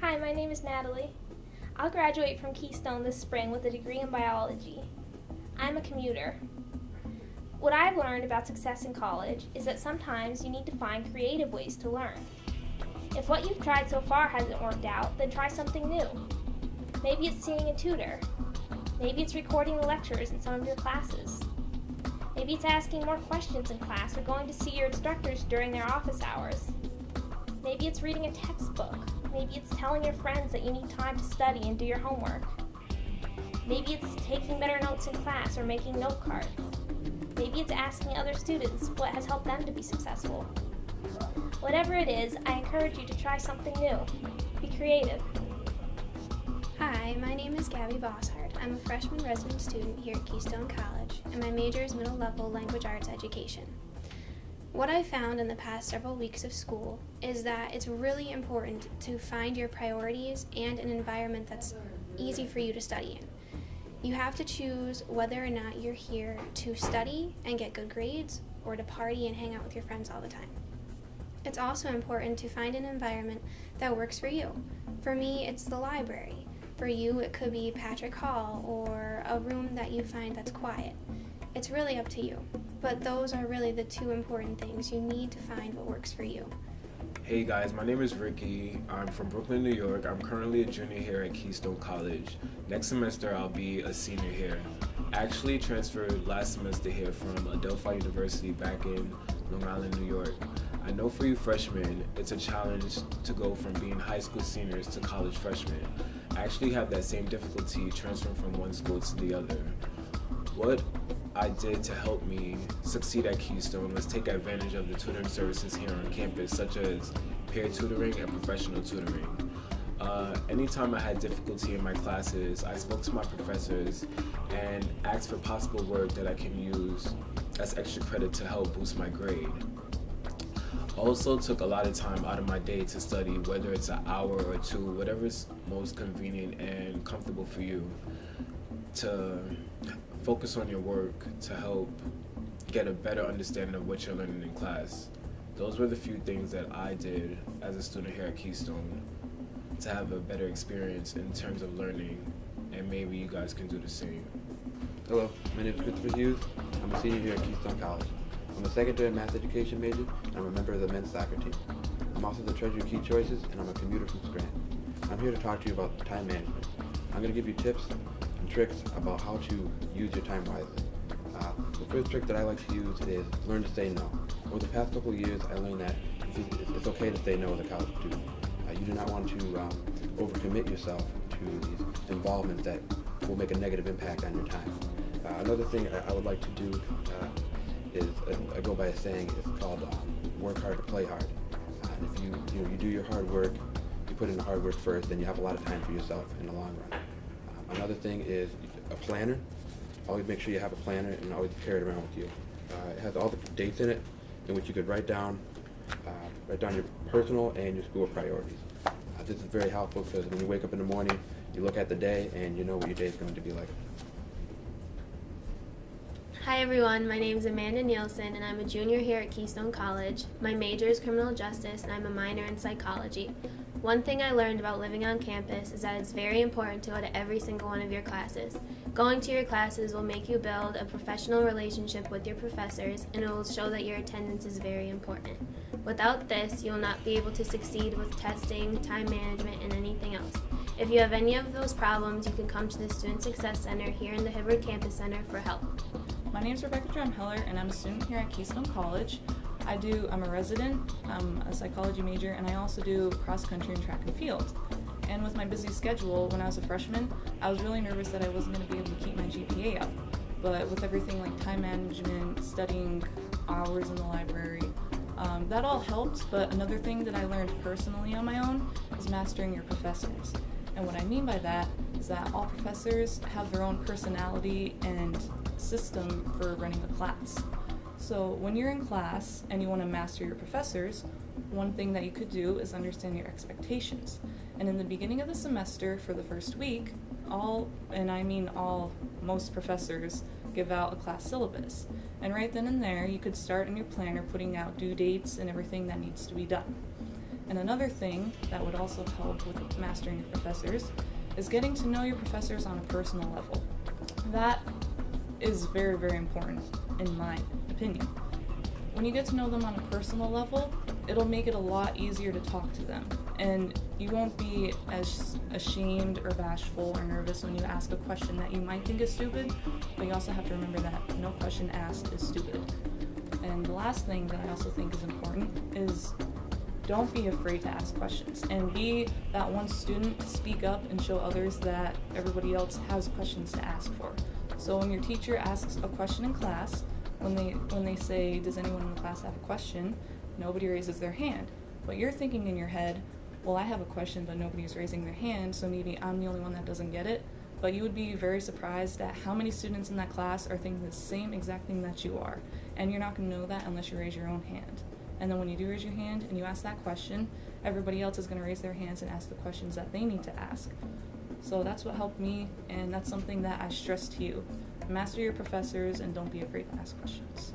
Hi, my name is Natalie. I'll graduate from Keystone this spring with a degree in biology. I'm a commuter. What I've learned about success in college is that sometimes you need to find creative ways to learn. If what you've tried so far hasn't worked out, then try something new. Maybe it's seeing a tutor. Maybe it's recording the lectures in some of your classes. Maybe it's asking more questions in class or going to see your instructors during their office hours. Maybe it's reading a textbook. Maybe it's telling your friends that you need time to study and do your homework. Maybe it's taking better notes in class or making note cards. Maybe it's asking other students what has helped them to be successful. Whatever it is, I encourage you to try something new. Be creative. Hi, my name is Gabby Bosshard. I'm a freshman resident student here at Keystone College, and my major is middle level language arts education. What I found in the past several weeks of school is that it's really important to find your priorities and an environment that's easy for you to study in. You have to choose whether or not you're here to study and get good grades or to party and hang out with your friends all the time. It's also important to find an environment that works for you. For me, it's the library. For you, it could be Patrick Hall or a room that you find that's quiet. It's really up to you. But those are really the two important things. You need to find what works for you. Hey guys, my name is Ricky. I'm from Brooklyn, New York. I'm currently a junior here at Keystone College. Next semester, I'll be a senior here. I actually transferred last semester here from Adelphi University back in Long Island, New York. I know for you freshmen, it's a challenge to go from being high school seniors to college freshmen. I actually have that same difficulty transferring from one school to the other. What I did to help me succeed at Keystone was take advantage of the tutoring services here on campus, such as peer tutoring and professional tutoring. Anytime I had difficulty in my classes, I spoke to my professors and asked for possible work that I can use as extra credit to help boost my grade. Also took a lot of time out of my day to study, whether it's an hour or two, whatever is most convenient and comfortable for you, to focus on your work to help get a better understanding of what you're learning in class. Those were the few things that I did as a student here at Keystone to have a better experience in terms of learning, and maybe you guys can do the same. Hello, my name is Christopher Hughes. I'm a senior here at Keystone College. I'm a secondary and math education major, and I'm a member of the men's soccer team. I'm also the treasurer of Key Choices, and I'm a commuter from Scranton. I'm here to talk to you about time management. I'm going to give you tips and tricks about how to use your time wisely. The first trick that I like to use is learn to say no. Over the past couple of years, I learned that it's okay to say no as a college student. You do not want to overcommit yourself to these involvements that will make a negative impact on your time. Another thing I would like to do is I go by a saying. It's called work hard to play hard. And if you do your hard work, you put in the hard work first, then you have a lot of time for yourself in the long run. Another thing is a planner. Always make sure you have a planner and always carry it around with you. It has all the dates in it in which you could write down your personal and your school priorities. This is very helpful because when you wake up in the morning, you look at the day and you know what your day is going to be like. Hi everyone, my name is Amanda Nielsen and I'm a junior here at Keystone College. My major is criminal justice and I'm a minor in psychology. One thing I learned about living on campus is that it's very important to go to every single one of your classes. Going to your classes will make you build a professional relationship with your professors and it will show that your attendance is very important. Without this, you will not be able to succeed with testing, time management, and anything else. If you have any of those problems, you can come to the Student Success Center here in the Hibbard Campus Center for help. My name is Rebecca Drumheller and I'm a student here at Keystone College. I'm a resident, I'm a psychology major, and I also do cross-country and track and field. And with my busy schedule, when I was a freshman, I was really nervous that I wasn't going to be able to keep my GPA up. But with everything like time management, studying hours in the library, that all helped. But another thing that I learned personally on my own is mastering your professors. And what I mean by that is that all professors have their own personality and system for running a class. So when you're in class and you want to master your professors, one thing that you could do is understand your expectations. And in the beginning of the semester, for the first week, most professors give out a class syllabus. And right then and there, you could start in your planner putting out due dates and everything that needs to be done. And another thing that would also help with mastering your professors is getting to know your professors on a personal level. That is very, very important in my opinion. When you get to know them on a personal level, it'll make it a lot easier to talk to them. And you won't be as ashamed or bashful or nervous when you ask a question that you might think is stupid, but you also have to remember that no question asked is stupid. And the last thing that I also think is important is don't be afraid to ask questions and be that one student to speak up and show others that everybody else has questions to ask for. So when your teacher asks a question in class, when they say, does anyone in the class have a question, nobody raises their hand. But you're thinking in your head, well, I have a question, but nobody's raising their hand, so maybe I'm the only one that doesn't get it. But you would be very surprised at how many students in that class are thinking the same exact thing that you are. And you're not going to know that unless you raise your own hand. And then when you do raise your hand and you ask that question, everybody else is going to raise their hands and ask the questions that they need to ask. So that's what helped me, and that's something that I stress to you. Master your professors and don't be afraid to ask questions.